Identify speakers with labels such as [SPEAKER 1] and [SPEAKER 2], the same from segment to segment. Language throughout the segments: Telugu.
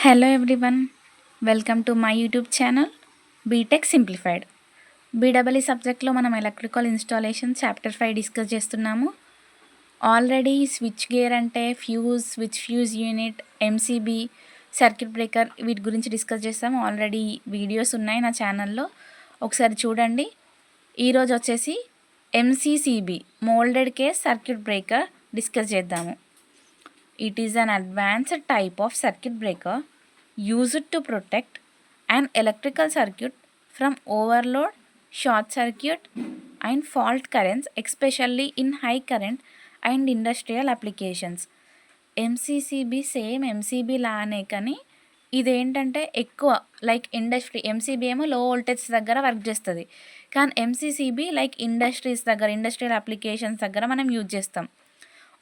[SPEAKER 1] Hello everyone, welcome to my YouTube channel BTech simplified. B W సబ్జెక్ట్లో మనం ఎలక్ట్రికల్ ఇన్స్టాలేషన్ చాప్టర్ 5 డిస్కస్ చేస్తున్నాము. ఆల్రెడీ స్విచ్ గేర్ అంటే fuse, switch fuse unit, MCB, circuit breaker వీటి గురించి డిస్కస్ చేస్తాము. ఆల్రెడీ వీడియోస్ ఉన్నాయి నా ఛానల్లో, ఒకసారి చూడండి. ఈరోజు వచ్చేసి MCCB moulded case circuit breaker discuss చేద్దాము. It is an advanced type of circuit breaker used to protect an electrical circuit from overload, short circuit and fault currents, especially in high current and industrial applications. MCCB same MCB లానే, కానీ ఇదేంటంటే ఎక్కువ లైక్ ఇండస్ట్రీ. ఎంసీబీ ఏమో లో వోల్టేజ్ దగ్గర వర్క్ చేస్తుంది, కానీ ఎంసీసీబీ లైక్ ఇండస్ట్రీస్ దగ్గర, ఇండస్ట్రియల్ అప్లికేషన్స్ దగ్గర మనం యూజ్ చేస్తాం.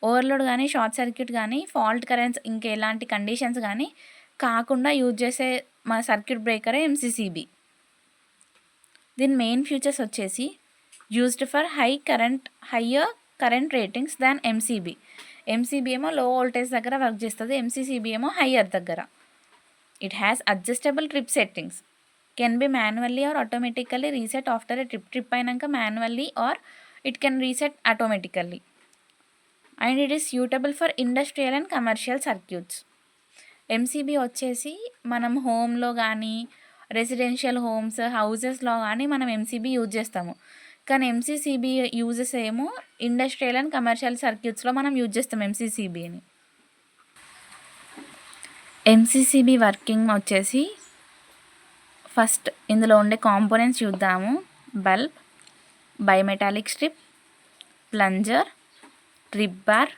[SPEAKER 1] ఓవర్లోడ్ కానీ, షార్ట్ సర్క్యూట్ కానీ, ఫాల్ట్ కరెంట్స్ ఇంకెలాంటి కండిషన్స్ కానీ కాకుండా యూజ్ చేసే మన సర్క్యూట్ బ్రేకరే ఎంసీసీబీ. దీని మెయిన్ ఫీచర్స్ వచ్చేసి used for higher current ratings than MCB. MCB ఏమో లో వోల్టేజ్ దగ్గర వర్క్ చేస్తుంది, ఎంసీసీబీ ఏమో హయ్యర్ దగ్గర. It has adjustable trip settings, can be manually or automatically reset after a trip అయినాక manually or it can reset automatically. And it is suitable for industrial and commercial circuits. MCB వచ్చేసి మనం హోమ్లో కానీ, రెసిడెన్షియల్ హోమ్స్, హౌజెస్లో కానీ మనం ఎంసీబీ యూజ్ చేస్తాము. కానీ ఎంసీసీబీ యూజెస్ ఏమో ఇండస్ట్రియల్ అండ్ కమర్షియల్ సర్క్యూట్స్లో మనం యూజ్ చేస్తాం ఎంసీసీబీని. ఎంసీసీబీ వర్కింగ్ వచ్చేసి ఫస్ట్ ఇందులో ఉండే కాంపోనెంట్స్ చూద్దాము. Bulb, bimetallic strip, plunger, trip bar,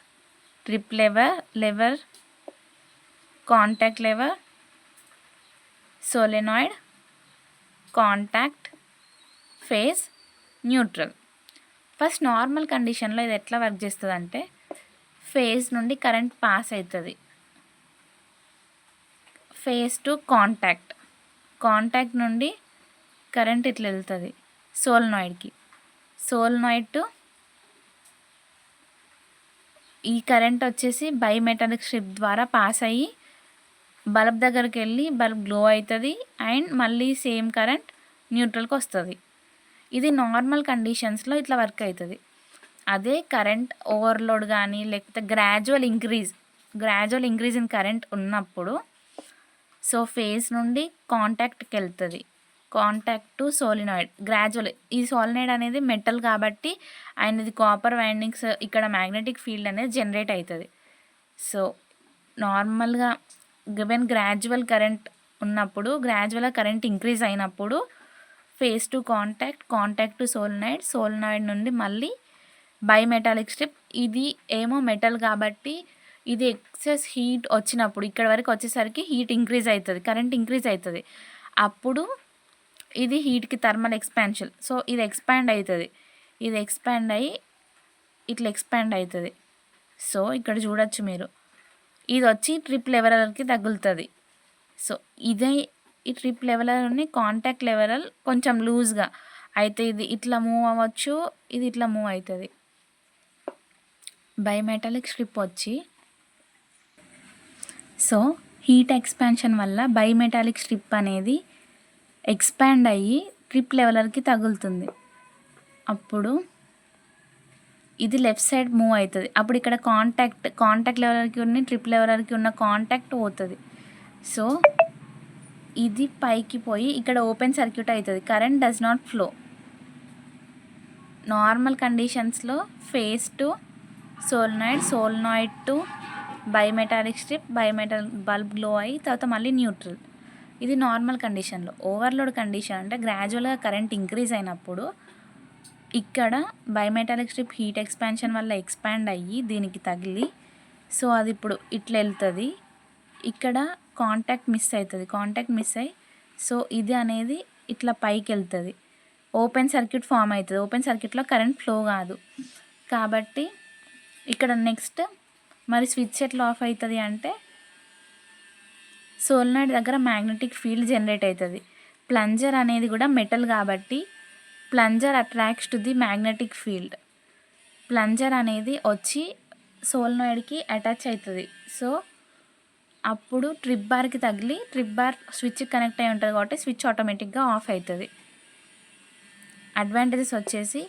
[SPEAKER 1] trip lever, contact lever, solenoid, contact, phase, neutral. First normal కండిషన్లో ఇది ఎట్లా వర్క్ చేస్తుంది అంటే, ఫేజ్ నుండి కరెంట్ పాస్ అవుతుంది, ఫేజ్ టు కాంటాక్ట్ నుండి కరెంట్ ఇట్లా వెళ్తుంది సోలెనాయిడ్కి, సోలెనాయిడ్ టు ఈ కరెంట్ వచ్చేసి బైమెటాలిక్ స్ట్రిప్ ద్వారా పాస్ అయ్యి బల్బ్ దగ్గరికి వెళ్ళి బల్బ్ గ్లో అవుతుంది అండ్ మళ్ళీ సేమ్ కరెంట్ న్యూట్రల్కి వస్తుంది. ఇది నార్మల్ కండిషన్స్లో ఇట్లా వర్క్ అవుతుంది. అదే కరెంట్ ఓవర్లోడ్ కానీ లేకపోతే గ్రాడ్యువల్ ఇంక్రీజ్ ఇన్ కరెంట్ ఉన్నప్పుడు సో ఫేజ్ నుండి కాంటాక్ట్కి వెళ్తుంది, కాంటాక్ట్ టు సోలినాయిడ్ గ్రాడ్యువల్. ఈ సోలినాయిడ్ అనేది మెటల్ కాబట్టి అండ్ ఇది కాపర్ వైండింగ్స్, ఇక్కడ మ్యాగ్నెటిక్ ఫీల్డ్ అనేది జనరేట్ అవుతుంది. సో నార్మల్గా గివెన్ గ్రాడ్యువల్ కరెంట్ ఉన్నప్పుడు, గ్రాడ్యువల్గా కరెంట్ ఇంక్రీజ్ అయినప్పుడు phase to contact to solenoid నుండి మళ్ళీ బైమెటాలిక్ స్ట్రిప్. ఇది ఏమో మెటల్ కాబట్టి ఇది ఎక్సెస్ హీట్ వచ్చినప్పుడు ఇక్కడ వరకు వచ్చేసరికి హీట్ ఇంక్రీజ్ అవుతుంది, కరెంట్ ఇంక్రీజ్ అవుతుంది. అప్పుడు ఇది హీట్కి థర్మల్ ఎక్స్పాన్షన్. సో ఇది ఎక్స్పాండ్ అవుతుంది, ఇది ఎక్స్పాండ్ అయ్యి ఇట్లా ఎక్స్పాండ్ అవుతుంది. సో ఇక్కడ చూడొచ్చు మీరు, ఇది వచ్చి ట్రిప్ లెవెల్కి తగులుతుంది. సో ఇదే ఈ ట్రిప్ లెవెల్ని కాంటాక్ట్ లెవెల్ కొంచెం లూజ్గా అయితే ఇది ఇట్లా మూవ్ అవ్వచ్చు, ఇది ఇట్లా మూవ్ అవుతుంది. బైమెటాలిక్ స్ట్రిప్ వచ్చి సో హీట్ ఎక్స్పాన్షన్ వల్ల బైమెటాలిక్ స్ట్రిప్ అనేది ఎక్స్పాండ్ అయ్యి ట్రిప్ లెవెలర్కి తగులుతుంది. అప్పుడు ఇది లెఫ్ట్ సైడ్ మూవ్ అవుతుంది. అప్పుడు ఇక్కడ కాంటాక్ట్ లెవెలర్కి ఉన్న ట్రిప్ లెవెలర్కి ఉన్న కాంటాక్ట్ పోతుంది. సో ఇది పైకి పోయి ఇక్కడ ఓపెన్ సర్క్యూట్ అవుతుంది, current does not flow. Normal కండిషన్స్లో phase to solenoid to bimetallic strip, bulb glow అయ్యి తర్వాత మళ్ళీ న్యూట్రల్. ఇది నార్మల్ కండిషన్లో. ఓవర్లోడ్ కండిషన్ అంటే గ్రాడ్యువల్గా కరెంట్ ఇంక్రీజ్ అయినప్పుడు ఇక్కడ బైమెటాలిక్ స్ట్రిప్ హీట్ ఎక్స్పాన్షన్ వల్ల ఎక్స్పాండ్ అయ్యి దీనికి తగిలి సో అది ఇప్పుడు ఇట్లా వెళ్తుంది. ఇక్కడ కాంటాక్ట్ మిస్ అయ్యి సో ఇది అనేది ఇట్లా పైకి వెళ్తుంది, ఓపెన్ సర్క్యూట్ ఫామ్ అవుతుంది. ఓపెన్ సర్క్యూట్లో కరెంట్ ఫ్లో కాదు కాబట్టి ఇక్కడ నెక్స్ట్ మరి స్విచ్ ఎట్లా ఆఫ్ అవుతుంది అంటే, సోలనాయిడ్ దగ్గర మ్యాగ్నెటిక్ ఫీల్డ్ జనరేట్ అవుతుంది. ప్లంజర్ అనేది కూడా మెటల్ కాబట్టి plunger attracts to the magnetic field. Plunger అనేది వచ్చి సోలనాయిడ్కి అటాచ్ అవుతుంది. సో అప్పుడు ట్రిప్ బార్కి తగిలి ట్రిప్ బార్ స్విచ్ కనెక్ట్ అయి ఉంటుంది కాబట్టి స్విచ్ ఆటోమేటిక్గా ఆఫ్ అవుతుంది. అడ్వాంటేజెస్ వచ్చేసి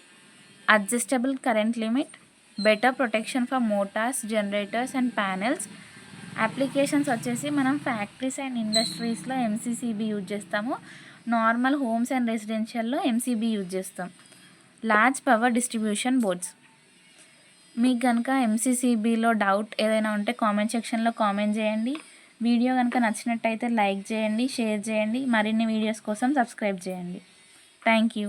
[SPEAKER 1] adjustable current limit, better protection for motors, generators and panels. Applications వచ్చేసి మనం ఫ్యాక్టరీస్ అండ్ ఇండస్ట్రీస్లో ఎంసీసీబీ యూజ్ చేస్తాము, నార్మల్ హోమ్స్ అండ్ రెసిడెన్షియల్లో ఎంసీబీ యూజ్ చేస్తాం. Large power distribution boards. మీకు కనుక ఎంసీసీబీలో డౌట్ ఏదైనా ఉంటే కామెంట్ సెక్షన్లో కామెంట్ చేయండి. వీడియో కనుక నచ్చినట్టయితే లైక్ చేయండి, షేర్ చేయండి. మరిన్ని వీడియోస్ కోసం సబ్స్క్రైబ్ చేయండి. Thank you.